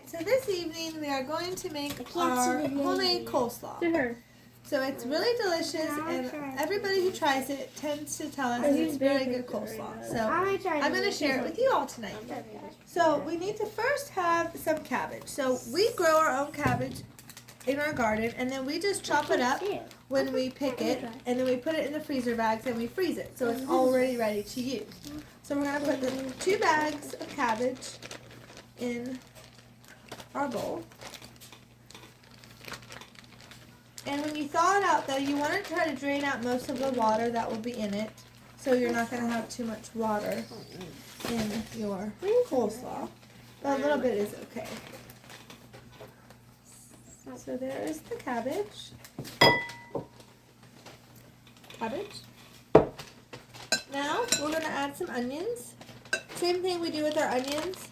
so this evening we are going to make our homemade coleslaw. So it's really delicious, and everybody who tries it tends to tell us it's very good coleslaw. So I'm going to share it with you all tonight. So we need to first have some cabbage. So we grow our own cabbage in our garden, and then we just chop it up when we pick it, and then we put it in the freezer bags and we freeze it so it's already ready to use. So we're going to put the 2 bags of cabbage in our bowl. And when you thaw it out, though, you want to try to drain out most of the water that will be in it, so you're not going to have too much water in your coleslaw. But a little bit is okay. So there is the cabbage. Now we're going to add some onions. Same thing we do with our onions.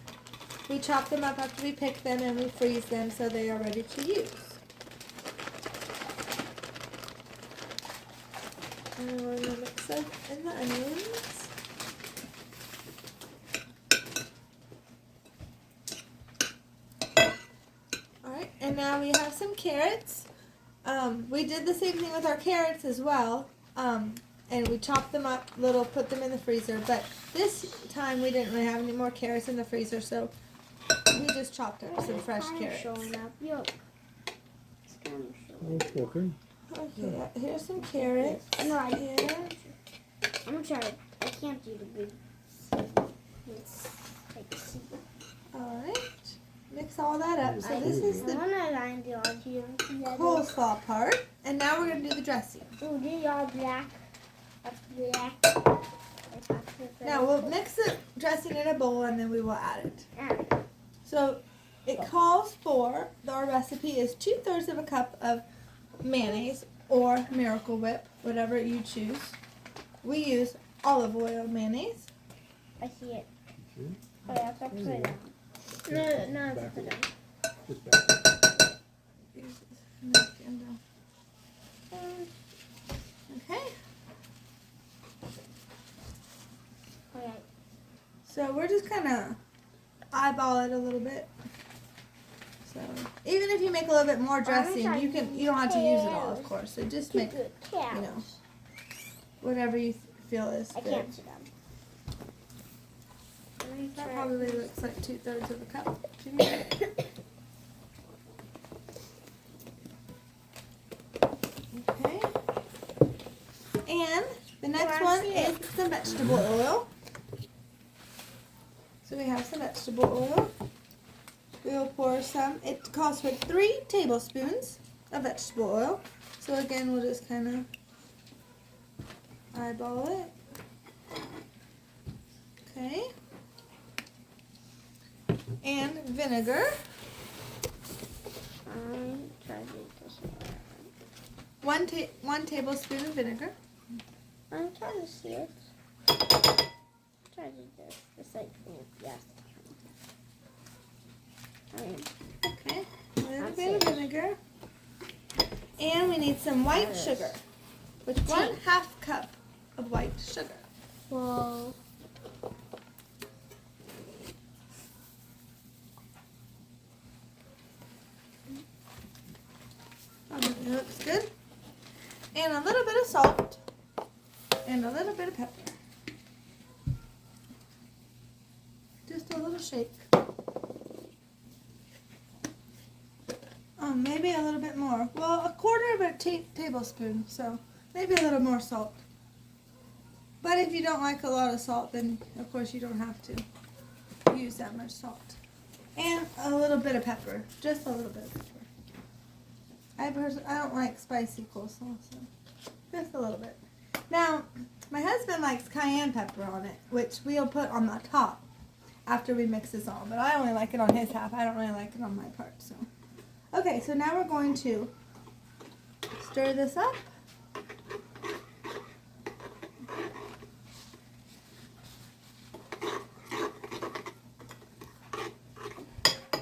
We chop them up after we pick them and we freeze them so they are ready to use. And we're going to mix up in the onions. Alright, and now we have some carrots. We did the same thing with our carrots as well. And we chopped them up little, put them in the freezer. But this time we didn't really have any more carrots in the freezer, so we just chopped up some fresh carrots. Okay, here's some carrots. No, I'm gonna try it. I can't do the big. Alright, mix all that up. So this is the coleslaw part. And now we're going to do the dressing. Oh, do y'all black? Now we'll mix the dressing in a bowl and then we will add it. So it calls for, our recipe is 2/3 of a cup of mayonnaise or Miracle Whip, whatever you choose. We use olive oil mayonnaise. I see it. Oh, yeah, put it down. No, put it down. Just back. Okay. Okay. So we're just kind of eyeball it a little bit. So even if you make a little bit more dressing, you don't have to use it all, of course. So just make, whatever you feel is good. I can't sit down. That probably looks like 2/3 of a cup to me. Okay. And the next one is some vegetable oil. So we have some vegetable oil. We will pour some. It calls for 3 tablespoons of vegetable oil. So again, we'll just kind of eyeball it. Okay. And vinegar. One tablespoon of vinegar. I'm trying to see it. Try to do this. It's like, yes. Okay, a little bit of vinegar. And we need some white sugar, which 1/2 cup of white sugar. Whoa. It looks good. And a little bit of salt. And a little bit of pepper. Just a little shake. Maybe a little bit more. Well, 1/4 of a tablespoon, so maybe a little more salt. But if you don't like a lot of salt, then of course you don't have to use that much salt. And a little bit of pepper, just a little bit of pepper. I don't like spicy coleslaw, so just a little bit. Now, my husband likes cayenne pepper on it, which we'll put on the top after we mix this all. But I only like it on his half. I don't really like it on my part. So, okay, so now we're going to stir this up.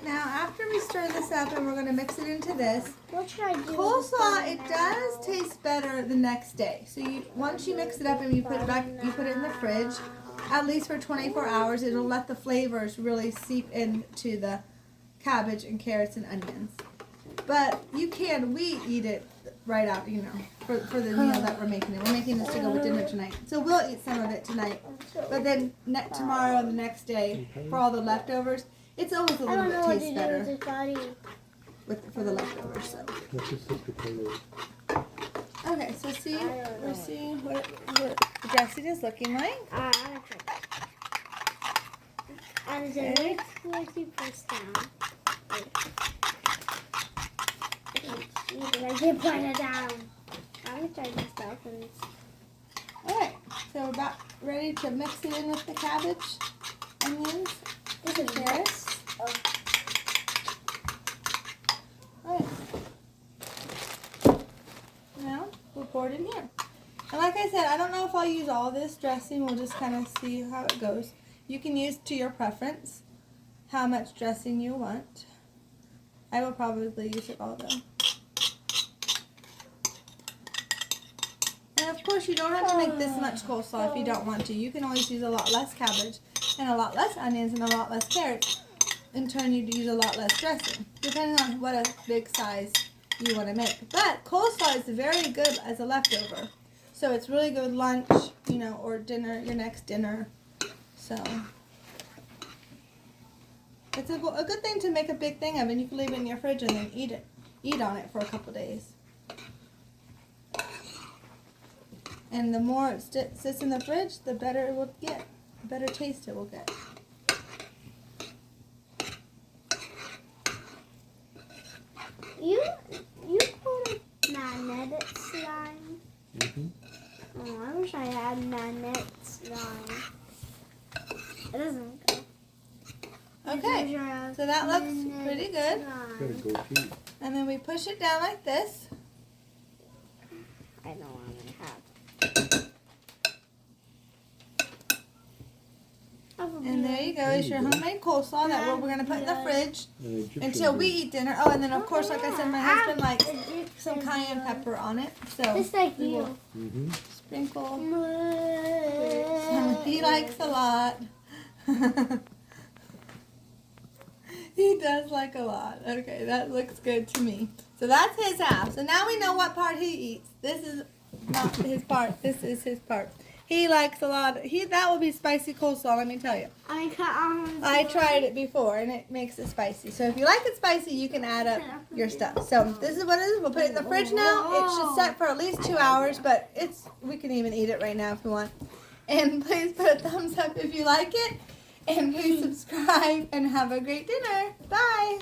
Now, after we stir this up and we're going to mix it into this, What should I do? coleslaw, it does taste better the next day. So once you mix it up and you put it back, you put it in the fridge, at least for 24 hours. It'll let the flavors really seep into the cabbage and carrots and onions. But we eat it right out, you know, for the meal that we're making. We're making this to go with dinner tonight. So we'll eat some of it tonight. But then tomorrow and the next day, for all the leftovers, it's always a little bit tastes better for the leftovers. So. What's your sister potato? Okay, so we're seeing what the dressing is looking like. And is it very cool to press down? I did put it down. I'm gonna try this stuff and. Alright, so we're about ready to mix it in with the cabbage, onions, This is carrots. Alright. Now, we'll pour it in here. And like I said, I don't know if I'll use all this dressing. We'll just kind of see how it goes. You can use to your preference how much dressing you want. I will probably use it all though. And of course you don't have to make this much coleslaw if you don't want to. You can always use a lot less cabbage and a lot less onions and a lot less carrots. In turn you'd use a lot less dressing, depending on what a big size you want to make. But coleslaw is very good as a leftover. So it's really good lunch, you know, or dinner, your next dinner. So it's a good thing to make a big thing of, and you can leave it in your fridge and then eat on it for a couple days. And the more it sits in the fridge, the better it will get, the better taste it will get. You put a magnetic slime. Oh, I wish I had magnetic slime. It doesn't go. Okay, so that looks pretty good. Gotta go feet. And then we push it down like this. I know what I'm gonna have. And there you go, is your homemade coleslaw that we're going to put in the fridge until we eat dinner. Oh, and then of course, like I said, my husband likes some cayenne pepper on it. So Just like we you. will sprinkle. He likes a lot. He does like a lot. Okay, that looks good to me. So that's his half. So now we know what part he eats. This is not his part. This is his part. He likes a lot. That will be spicy coleslaw, let me tell you. I tried it before, and it makes it spicy. So if you like it spicy, you can add up your stuff. So this is what it is. We'll put it in the fridge now. It should set for at least 2 hours, but we can even eat it right now if you want. And please put a thumbs up if you like it. And please subscribe and have a great dinner. Bye.